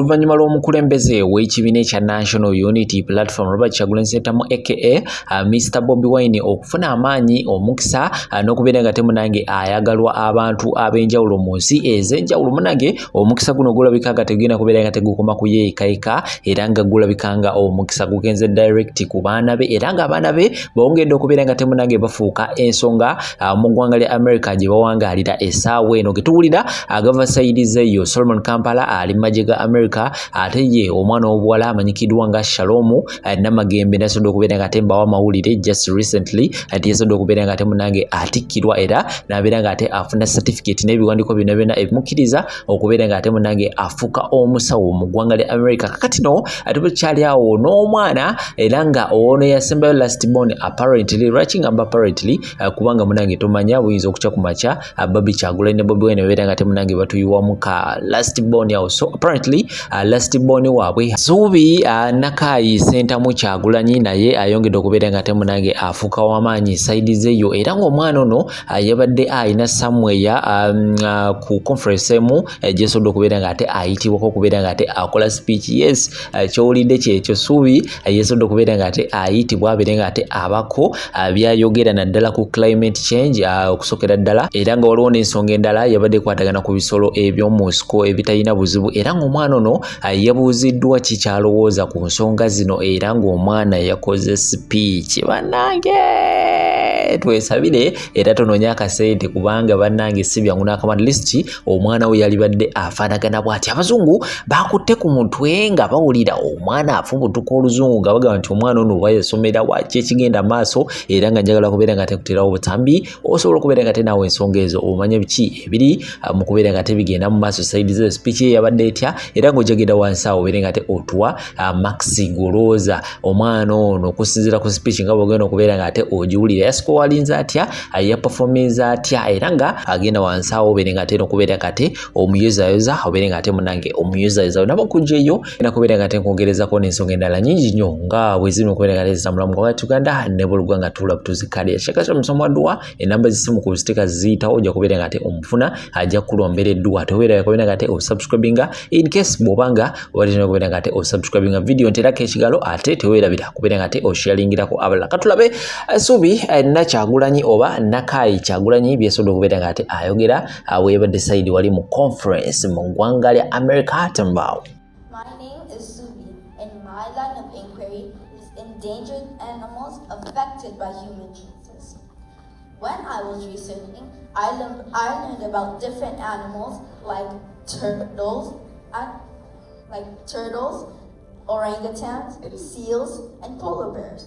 oluvannyuma lw'omukulembeze w'ekibiina ekya National Unity Platform Robert Kyagulanyi Ssentamu aka Mr. Bobi Wine okufuna amaanyi omukisa n'okubeera nga temunange ayagalwa abantu ab'enjawulo mu nsi ez'enjawulo. Munange omukisa guno gulabika nga tegenda kubeera nga tegukoma ku ye yekka era nga gulabika nga omukisa gugenze direct ku baana be era nga abaana be bongedde okubeera nga temunange bafuuka ensonga mu ggwanga lya America gye bawangaalira essaawa eno. Getuwulira agava sayidize yo Solomon Kampala ali mu magye ga America ate ye omwana w'obuwala amanyikiddwa nga Shalom Namagembe nasodde okubeera nga tembawa amawulire just recently ati yasodde okubeera nga temunange atikkirwa era n'abeera nga ate afuna certificate n'ebiwandiiko byonna byonna ebimukkiriza okubeera nga temunange afuuka omusawo mu ggwanga lya America. Kakati no ate bukyali awo n'omwana era nga ono yasembayo last born apparently lwaki ngamba apparently kubanga munange tomanya buyinza okuca ku makya Bobby Kyagulanyi ne Bobi Wine babeera nga temunange batuyiwamu ka last born yawo. So apparently last born waabwe Zubi Nakayi Ssentamu Kyagulanyi naye ayongedde okubeera nga temunange afuuka w'amaanyi side zeyo era ng'omwana ono yabadde ayina somewhere ku conference emu gyesodde okubeera nga ate ayitibwako okubeera nga ate akola speech. Yes, kyowulidde kyekyo Subi yesodde okubeera nga ate ayitibwa abeere nga ate abako byayogera naddala ku climate change okusokera ddala era nga waliwo n'ensonga endala yabadde kwatagana ku bisolo eby'omu nsiko ebitalina buzibu era ng'omwana ono yabuuziddwa kikyalowooza ku nsonga zino era ng'omwana yakoze speech. Bannange twesabire era tonoonya akasente kubanga bannange si byangu n'akamu. At least omwana we yalibadde afaanagana bw'ati. Abazungu bakutte ku mutwe nga bawulira omwana afubutuka oluzungu nga bagamba nti omwana ono oba yasomera waki ekigenda maaso era nga njagala kubeera nga tekuterawo butambi osobola okubeera nga tenaawe ensonga ezo omanye biki ebiri mu kubeera nga tebigenda mu maaso side ze speech ye yabadde etya era ng'ojagenda wansi awo obeere nga te otuwa Maxi Goloza omwana ono okusinziira ku speech nga bw'ogenda okubeera nga ate ogiwulira yasiko walinza atya yaperforminza atya era nga agenda wansi awo obeere nga ate n'okubeera kate omuyozayoza obeere nga ate munange omuyozayoza nabakugyeyo era kubeera nga te nkwongerezako n'ensonga endala nyingi nnyo nga bwe ziri okubeera nga tezitambula mu ggwanga Uganda ne bulugwa nga tuula butuzikali ekika kya musomo wadduwa enamba zisimu ku ziteeka ziyitawo ojja kubeera nga ate omufuna ajja kukulwombera edduwa tobeera yakubeera nga ate osubscribinga in case bw'obanga walina okubeera nga ate osubscribinga video nterako ekigalo ate teweerabira kubeera nga ate osharingirako abalala. Katulabe Subi Kyagulanyi oba Nakayi Kyagulanyi byesodde okubeera nga ate ayogera bwe yabadde sayidi wali mu conference mu ggwanga lya America Tembao. My name is Subi and my line of inquiry is endangered animals affected by human choices. When I was researching, I learned about different animals like turtles, orangutans, seals, and polar bears.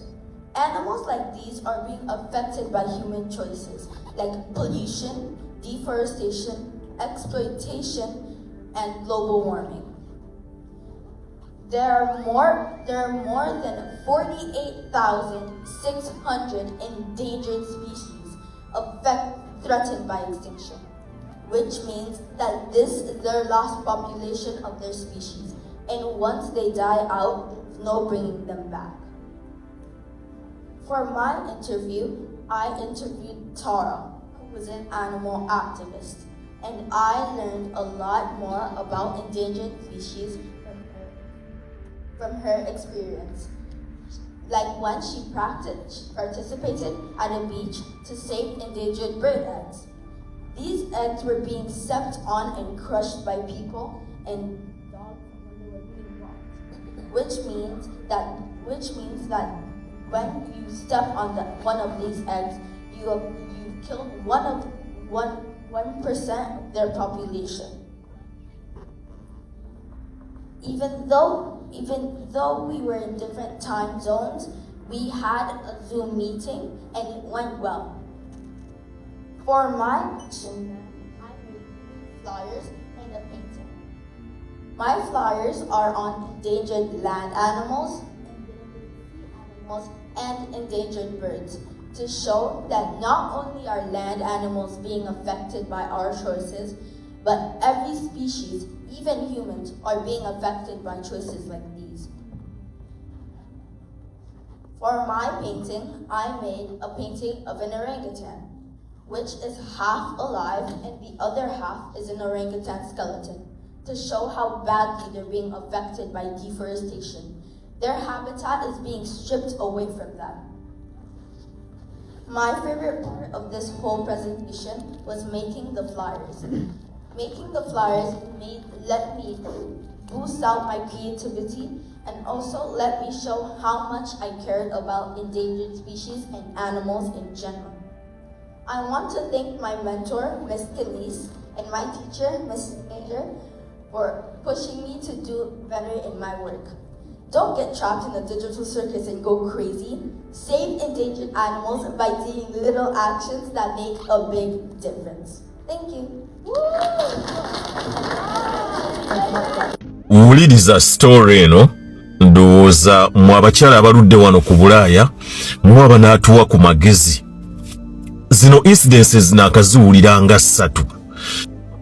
Animals like these are being affected by human choices like pollution, deforestation, exploitation, and global warming. There are more than 48,600 endangered species threatened by extinction, which means that this is their last population of their species, and once they die out, no bringing them back. For my interview, I interviewed Tara, who was an animal activist, and I learned a lot more about endangered species from her experience. Like when she participated at a beach to save endangered bird eggs. These eggs were being stepped on and crushed by people and dogs when they were being walked. Which means that when you step on one of these eggs, you killed 1% of their population. Even though we were in different time zones, we had a Zoom meeting and it went well. For my mission, I made flyers and a painting. My flyers are on endangered land animals, and endangered birds to show that not only are land animals being affected by our choices, but every species, even humans, are being affected by choices like these. For my painting, I made a painting of an orangutan, which is half alive and the other half is an orangutan skeleton. to show how badly they're being affected by deforestation. Their habitat is being stripped away from them. My favorite part of this whole presentation was making the flyers. Making the flyers let me boost out my creativity and also let me show how much I cared about endangered species and animals in general. I want to thank my mentor, Ms. Kenise, and my teacher, Ms. Major, for pushing me to do better in my work. Don't get trapped in the digital circus and go crazy. Save endangered animals by doing little actions that make a big difference. Thank you. Uwuliriza story eno ndowooza mu abakyala abaludde wano ku Bulaaya mu abanaatuwa ku magezi. Zino incidences naakaziwulira nga 3.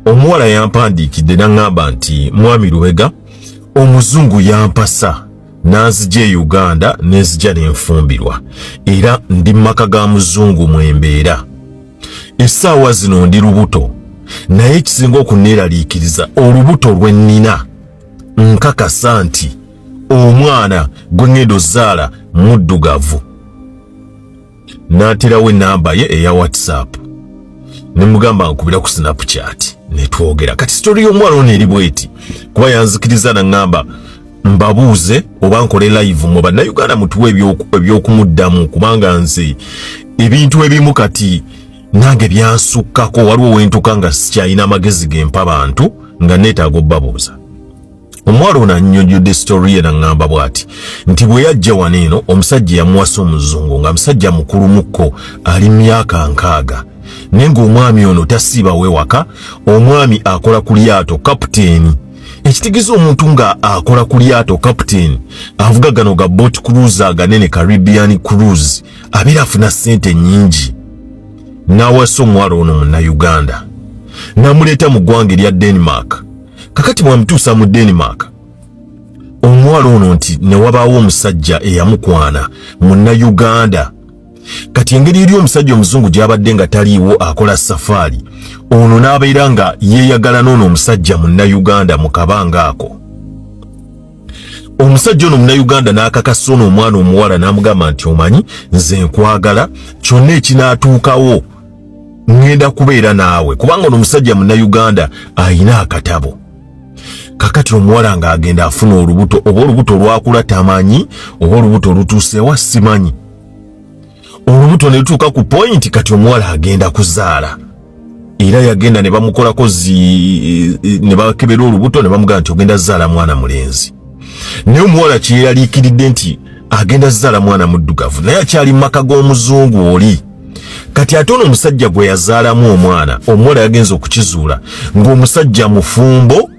Omuwala yampandiikidde n'aŋŋamba nti mwami Lubega omuzungu yampasa n'azija e Uganda n'ezija n'enfumbirwa era ndi maka ga muzungu mwembeera. Essaawa zino ndi lubuto naye ekisinga okunneeraliikiriza olubuto lwe nnina nkakasa nti omwana gwe ŋŋenda ozzaala muddugavu. N'aterawo ennamba ye eya WhatsApp ne mugamba nkubira ku Snapchat ne twogera. Kati story y'omwala ono eri bweti kuba yanzikiriza n'aŋŋamba mbabuuze oba nkole live mu bannayuganda mutuwe ebyokumuddamu kubanga nze ebintu ebimu kati nange byansukkako waliwo wentuka nga sikyalina amagezi gempa bantu nga neetaaga obbabuuza. Omwala ono annyonnyodde story ye n'aŋŋamba bw'ati nti bwe yajja wano eno omusajja yamuwasa omuzungu nga musajja mukulumukko ali myaka 6 naye ng'omwami ono tasiibawo ewaka. Omwami akola ku lyato kapiteeni. Ekitegeeza omuntu nga akola ku lyato kapiteeni avuga gano ga boat cruise aganene Caribbean cruise abeera afuna ssente nnyingi. N'awasa omuwala ono munnayuganda n'amuleeta mu ggwanga erya Denmark. Kakati bw'amutuusa mu Denmark omuwala ono nti ne wabaawo omusajja eyamukwana munnayuganda. Kati engeri eri omusajja omuzungu gy'abadde nga taliiwo akola safaari ono n'abeera nga yeeyagala n'ono omusajja munnayuganda mu kabanga ako. Omusajja ono munnayuganda n'akakasa ono omwana omuwala n'amugamba nti omanyi nze nkwagala kyonna ekinaatuukawo ŋŋenda kubeera naawe kubanga ono omusajja munnayuganda ayina akatabo. Kakati omuwala ng'agenda afuna olubuto oba olubuto lwakula tamanyi oba olubuto lutuusewa simanyi. Olubuto ne lutuuka ku point kati omuwala agenda kuzaala era yagenda ne bamukolako ne bakebera olubuto ne bamugamba nti ogenda zaala mwana mulenzi. Naye omuwala kyeyaliikiridde nti agenda zaala mwana muddugavu naye akyali mu maka g'omuzungu oli. Kati ate ono omusajja gwe yazaalamu omwana omuwala yagenza okukizuula ng'omusajja mufumbo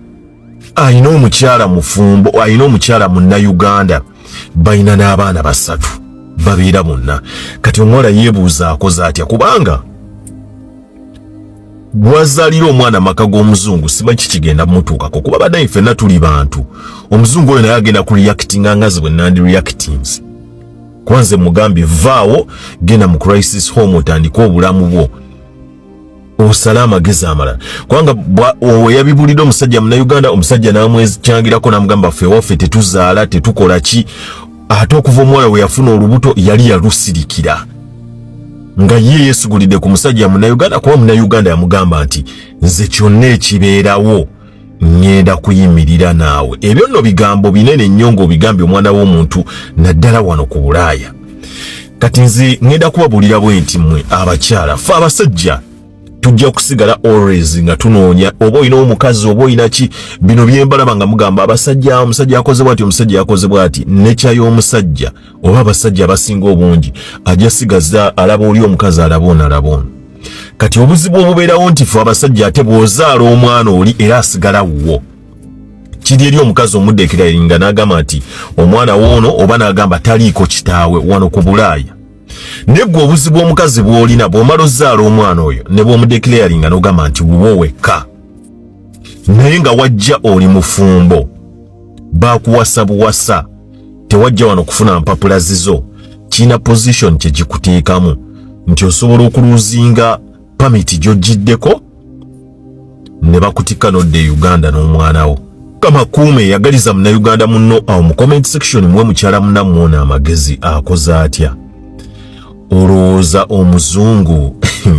ayina omukyala mufumbo ayina omukyala munnayuganda bayina n'abaana 3 babeera bonna. Kati omuwala yeebuuza akoze atya kubanga bwazaalira omwana maka g'omuzungu simanyi kikigenda mutuukako kuba baddayi ffenna tuli bantu. Omuzungu oyo naye agenda ku reactinga nga ze bwe nandi reactings. Kwanze mugambye vaawo genda mu crisis home otandika obulamu bwo osala amagezi amalala kubanga yabibulidde omusajja munnayuganda omusajja n'amwekyangirako n'amugamba ffe waffe tetuzaala tetukola ki. Ate okuva omuwala we yafuna olubuto yali yalusirikira nga ye yeesugulidde ku musajja munnayuganda kuba munnayuganda yamugamba nti nze kyonna ekibeerawo ŋŋenda kuyimirira naawe. Ebyo nno bigambo binene nnyo ng'obigambye omwana w'omuntu naddala wano ku Bulaaya. Kati nze ŋŋenda kubabuulira bwe nti mmwe abakyala ffe abasajja tujja kusigala always nga tunoonya oba olina omukazi oba olina ki. Bino byembalaba nga mugamba abasajja omusajja yakoze bw'ati omusajja yakoze bw'ati nekya y'omusajja oba abasajja abasinga obungi ajja sigaza alaba oli omukazi alaba ono alaba ono. Kati obuzibu obubeerawo nti ffe abasajja ate bw'ozaala omwana oli era asigala wo. Kiri eri omukazi omuddeekera eringa n'agamba nti omwana w'ono oba n'agamba taliiko kitaawe wano ku Bulaaya. Ne gwe obuzibu omukazi bw'olina bw'omala ozzaala omwana oyo ne bw'omudeclaringa n'ogamba nti wuwo wekka naye nga wajja oli mufumbo baakuwasa buwasa tewajja wano kufuna mpapula zizo kiina position kye gikuteekamu nti osobola okuluzinga pamiti gy'ogiddeko ne bakutika n'odda Uganda n'omwana wo. Kama kuume yagaliza Munnayuganda munno awo mu comment section mwe mukyala munnammwona amagezi akoze atya. Olowooza omuzungu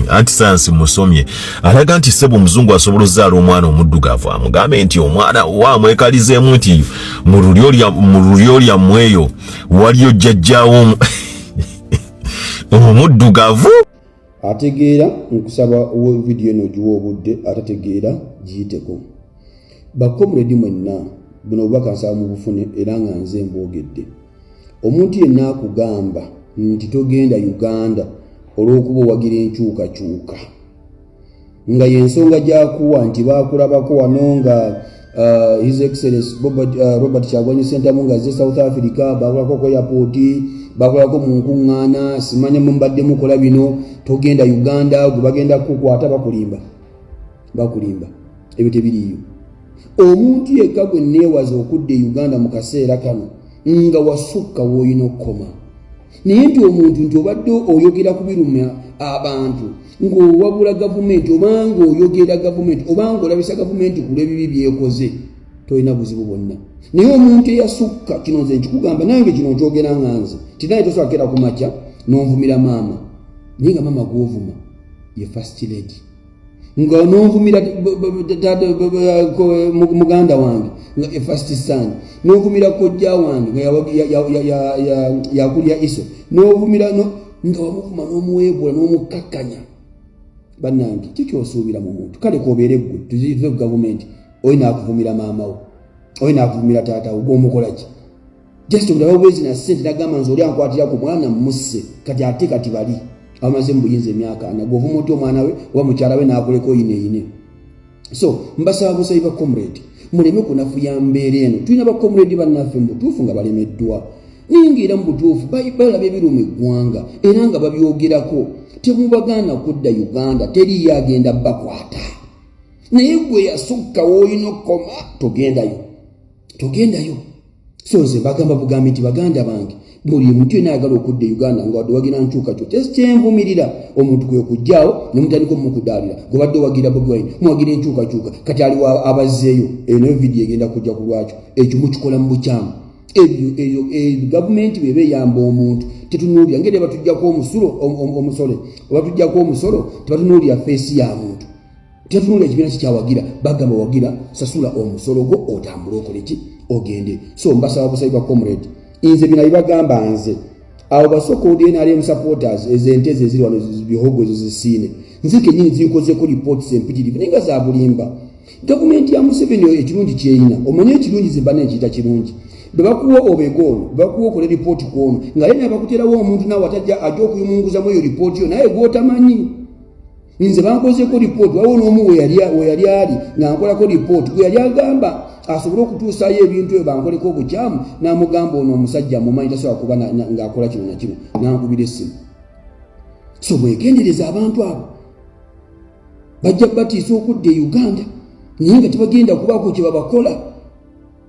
anti science musomye alaga nti sebo omuzungu asobola okuzaala omwana omuddugavu amugambe nti omwana wamwekalizeemu nti mu lulyo lyammwe eyo waliyo jjajjaawo omuddugavu. Ategeera nkusaba video eno giwa obudde atategeera giyiteko. Bakomredi mwenna buno obubaka nsaba mu bufune era nga nze mbwogedde. Omuntu yenna akugamba nti togenda Uganda olw'okuba owagira enkyukakyuka nga y'ensonga gy'akuwa nti baakulabako wano nga His Excellency Robert Kyagulanyi Ssentamu nga azze South Africa, baakulako ku airport, baakulako mu nkuŋŋaana, simanya mubadde mukola bino, togenda Uganda, gwe bagenda kukwata bakulimba. Ebyo tebiriiyo. Omuntu yekka gwe neewaza okudda Uganda mu kaseera kano nga wasukka w'olina okukoma. Naye nti omuntu nti obadde oyogera ku biruma abantu ng'owabula gavumenti oba ng'oyogera gavumenti oba ng'olabisa gavumenti ku lw'ebibi byekoze, tolina buzibu bwonna. Naye omuntu eyasukka kino nze nkikugamba nange kino nkyogera nga nze ti naye tosobola kera ku makya n'onvumira maama, naye nga maama gw'ovuma ye first lady, nga n'onvumira muganda wange nga ye first son, n'onvumira kojja wange nga yakulya iso, n'onvumira nga wamuvuma n'omuweebula n'omukakkanya. Bannange kikyosuubira mu muntu, kale kobeere ggwe tuzive ku gavumenti olina akuvumira maama wo, olina akuvumira taata wo, gw'omukola ki? Just obulaba bwezi na ssente nagamba nze oli ankwatira ku mwana musse kati bali amaze mu buyinza emyaka ana, gw'ovuma otya omwana we oba mukyala we n'akoleko yine. So mbasaba busayi ba comrade muleme kunafuya mbeera eno. Tulina ba comrade bannaffe mu butuufu nga balemeddwa, ningira mu butuufu balaba ebiruma eggwanga era nga babyogerako. Temubagaana kudda Uganda, teri yagenda bakwata. Naye gwe yasukka w'olina okukoma togendayo. So nze bagamba bugambi nti baganda bange buli muntu yenna ayagala okudda Uganda nga wadde wagira nkyukakyuka kyenvumirira omuntu kwe kujjaawo ne mutandika omukudaalira gwe badde wagira Bobi Wine muwagira enkyukakyuka kati aliwo abazzeeyo. Eno vidiyo egenda kujja ku lwakyo, ekyo mukikola mu bukyamu. Eyo gavumenti bweba eyamba omuntu tetunuulira ngeri batujjako omusolo obatujjako omusolo tebatunuulira feesi ya muntu, tetunuulira ekibiina kikyawagira, bagamba wagira sasula omusolo gwo otambule okole ki ogende. So mbasaba busayi bwa comrade nze bino bibagamba nze abo basoko NRM supporters ezenteze eziri wano bihogo zisiine nze kenyini zikozeko reports empitirivu nenga za bulimba. Gavumenti ya Museveni ekirungi kyeyina omanye ekirungi zimbana ekiyita kirungi bebakuwa obegono bakuwa okole report kono nga yena bakuterawo omuntu nawe atajja ajja okuyumunguza mu eyo report yo naye gwotamanyi. Nze bankozeko report wawo n'omu we yali ali ng'ankolako report gwe yali agamba asobole okutuusayo ebintu ebyo bankoleko obukyamu n'amugamba ono omusajja mumanyi tasobola kuba ng'akola kino na kino n'ankubira essimu. So bwegendereza abantu abo bajja batiisa okudda Uganda naye nga tebagenda kubaako kye babakola.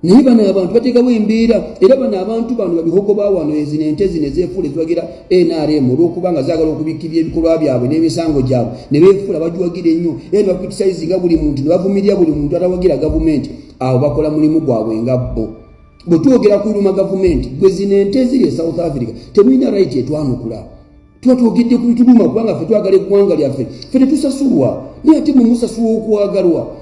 Naye bano abantu bateekawo embeera era bano abantu bano babihogo baawano ezino ente zino ezeefuula eziwagira NRM olw'okuba nga zaagala okubikkirya ebikolwa byabwe n'emisango gyabwe ne beefuula bagiwagira ennyo era ne bakritisizinga buli muntu ne bavumirira buli muntu atawagira gavumenti. Abo bakola mulimu gwabwe nga bo. Bwe twogera ku luma gavumenti gwe zino ente ziri e South Africa temulina right etwanukula. Tuba twogedde ku bituluma kubanga ffe twagala eggwanga lyaffe, ffe tetusasulwa naye ate mumusasula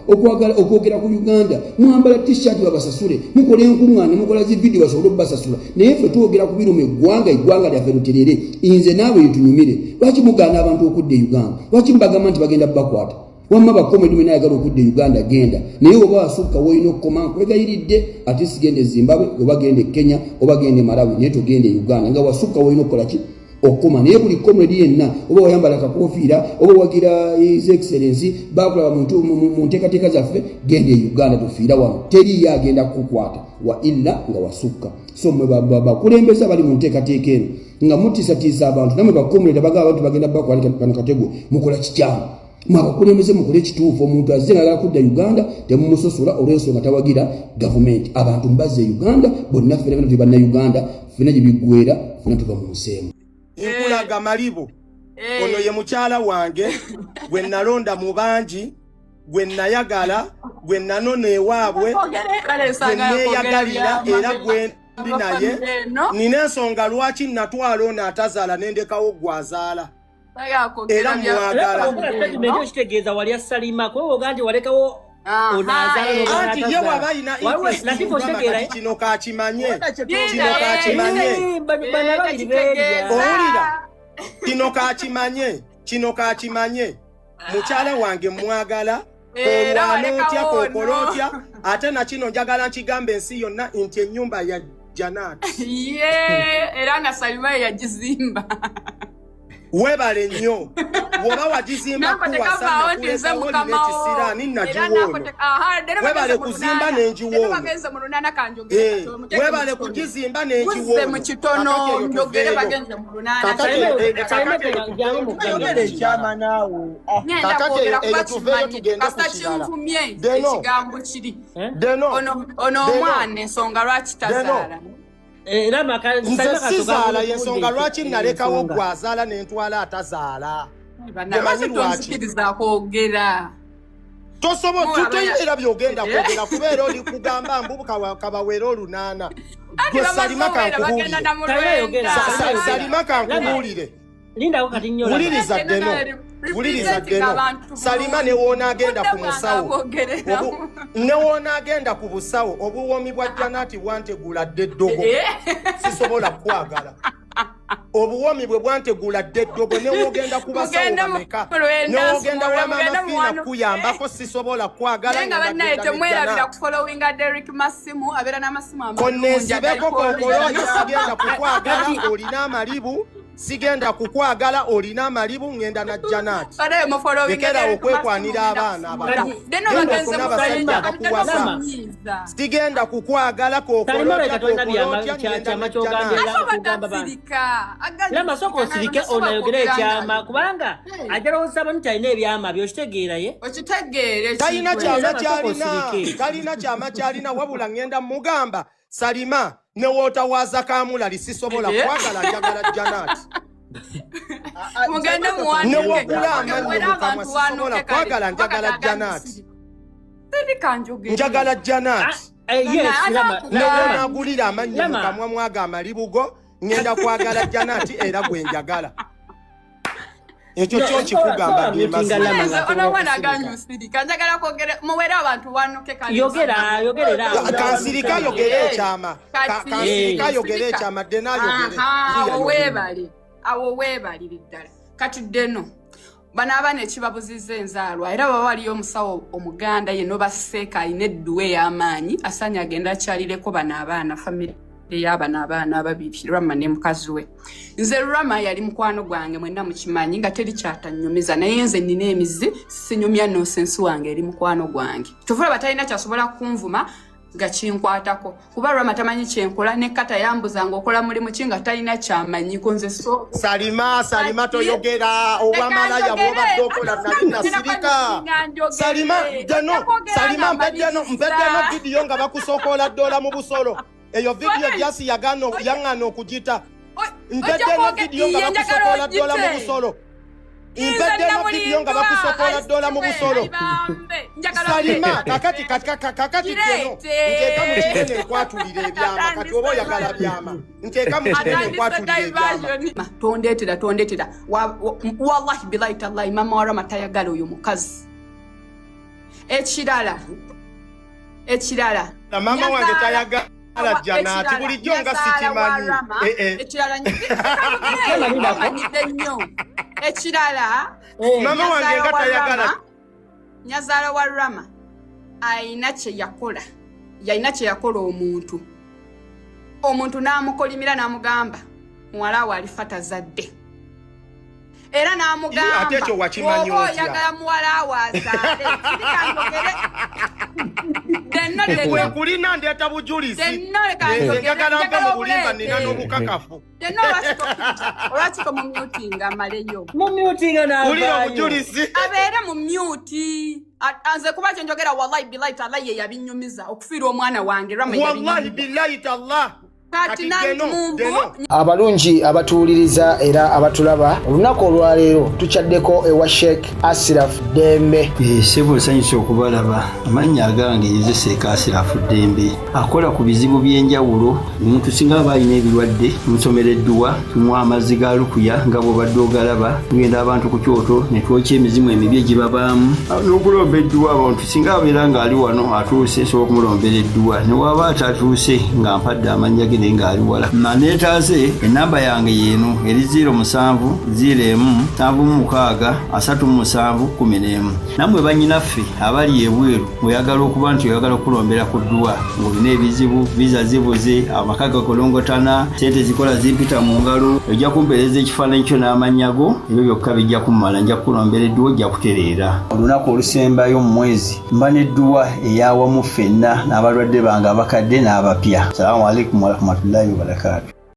okwogera ku Uganda mwambala t-shirt babasasule, mukola enkuŋŋaana mukola zividiyo basobole obbasasula, naye ffe twogera ku biruma eggwanga lyaffe luterere. Nze naawe yetunyumire. Lwaki mugaana abantu okudda Uganda? Lwaki mubagamba nti bagenda bakwata? Wamma bakomedi mwe nayagala okudda Uganda genda, naye oba wasukka woolina okukoma nkwegayiridde ate sigende Zimbabwe oba gende Kenya oba gende Malawi naye togende Uganda nga wasukka woolina okukola ki okukoma. Naye buli comrade yenna oba wayambala akakofiira oba wagira His Excellency bakulaba muntu mu nteekateeka zaffe gende Uganda tufiira wano, teri yagenda kukwata wa illa nga wasukka. So mwe bakulembeza bali mu nteekateeka eno nga mutiisatiisa abantu namwe bakomrade abagaba abantu bagenda bakwalika kano katego mukola kikyamu. Mwabakulembeze mukole ekituufu. Omuntu azze ng'agala kudda Uganda temumusosola olw'ensonga tawagira gavumenti. Abantu mbazze Uganda bonna ffena tuli bannayuganda, ffena gye biggweera ffena tuva mu nseemu. Nkulaga Malibu ono ye mukyala wange gwe nalonda mu bangi gwe nayagala gwe nanona ewaabwe gwe neeyagalira era gwe ndi naye nina ensonga lwaki natwala ono atazaala nendekawo gwazaala era mwagala kitegeeza wali asalima kwe ogandi walekawo anti ye waba alina interest kino kakimanye owulira kino kakimanye mukyala wange mwagala olwana otya kokola otya ate nakino njagala nkigambe ensi yonna nti ennyumba ya Janat era nga Salima yagizimba webale nnyo woba wagizimba kuwasana kulezawo linekisiraani nagiwoono webale kuzimba nenjiwoono webale kugizimba nenjiwoono ekyama naawe eyo tuveeyo tugende kukirala ono omwana ensonga lwaki tazaala nze sizaala yensonga lwaki nalekawo gwazaala nentwala atazaala lwaki tonzikiriza kwogera tosobola byogenda kwogera kubeera oli kugamba mbu kabawera olunaana gwe Salima kankubuulire wuliriza ddeno Salima newoonagenda ku musawo newoonagenda ku busawo obuwoomi bwa Janati bwantegula dde eddogo sisobola kwagala obuwoomi bwe bwantegula dde eddogo newoogenda ku basawo bameka newoogenda wa Mama Fiina kuyambako sisobola kwagala konneesibeko kokolooyo sigenda kukwagala olina amalibu sigenda kukwagala olina amalibu ngenda na Janati lekera okwekwanira abaana abafuna abasajja abakuwasa sigenda kukwagala kokolotya ngenda na Janati lama soko osirike onayogera ekyama kubanga ajalowooza abantu talina ebyama byokitegeera ye talina kyama kyalina wabula ngenda mugamba Salima newootawaza kamulali sisobola kwagala njagala Janati newogula amannyo mukamwa sisobola kwagala njagala Janati njagala Janati newonagulira amannyo mukamwa mwaga amalibugo ngenda kwagala Janati era gwe njagala ekyo kyo kikugamba kansirika yogera ekyama awo weebalire ddala kati ddeno bano abaana ekibabuzizza enzaalwa era baba waliyo omusawo omuganda yenno baseeka alina edduwa ey'amaanyi asaanye agenda akyalireko bano abaana famire ey'abano abaana ababiri Rama ne mukazi we nze Rama yali mukwano gwange mwenna mukimanyi nga teri kyatanyumiza naye nze nina emizi sinyumya nonsensi wange eri mukwano gwange tuvula batalina kyasobola kunvuma nga kinkwatako kuba Rama tamanyi kyenkola ne kata yambuzanga okola mulimu ki nga talina kyamanyiko nze so Salima toyogera obwamala yabwobadde okola nali nasirika Salima mpeddeno vidiyo nga bakusokoola ddola mu busolo eyo vidiyo gyasi yaŋŋana okugita mpeddeno vidiyo nga bakusokoola ddola mu busolo mpeddeno vidiyo nga bakusokoola ddola mu busolo Salima kakati keno nteeka mu kinene enkwatulira ebyama kati oba oyagala byama nteeka mu kinene enkwatulira ebyama tondeetera wallahi bilahi tallahi mama wa Rama tayagala oyo mukazi ekirala mama wange tayagala Janati bulijjo nga sikimanyi ekirala mama wange nga tayagala nyazaala wa Rama ayina kye yakola omuntu n'amukolimira n'amugamba muwala we alifa tazadde era n'amugamba ate ekyo wakimanyi otya oyagala muwala we azaale kulina ndeeta bujulizi njagala mpe mu bulimba nina n'obukakafu olwakiko mumyutinga amaleyo kulina obujulizi abeere mu myuti nze kuba kyo njogera wallahi billahi tallahi ye yabinyumiza okufiira omwana wange wallahi billahi tallahi kati namumbu abalungi abatuwuliriza era abatulaba olunaku olwaleero tukyaddeko ewa Sheikh Ashraf Dembe. Sebo sanyusa okubalaba amannya agange nze Sheikh Ashraf Dembe akola ku bizibu by'enjawulo omuntu singa aba alina ebirwadde musomereddwa tumuwa amazzi ga lukuya nga bw'obadde ogalaba tugenda abantu ku kyoto ne twokya emizimu emibi egibabaamu n'okulomba edduwa abantu singa abeera ng'ali wano atuuse sobola okumulombera edduwa ne waba atatuuse nga mpadde amannya ge naye ng'ali wala neetaase enamba yange yeeno eri 0707763711 nammwe bannyinaffe abali ebweru oyagala okuba nti oyagala okulombera ku dduwa ng'olina ebizibu viza zibuze amaka gakolongotana sente zikola zimpita mu ngalo ojja kumpeereza ekifaananyi kyo n'amannya go ebyo byokka bijja kummala nja kukulombera edduwa ojja kutereera olunaku olusembayo mu mwezi mba n'edduwa eyawamu ffenna n'abalwadde bange abakadde n'abapya. Assalamu alaikum warahmatullahi wabarakatuh.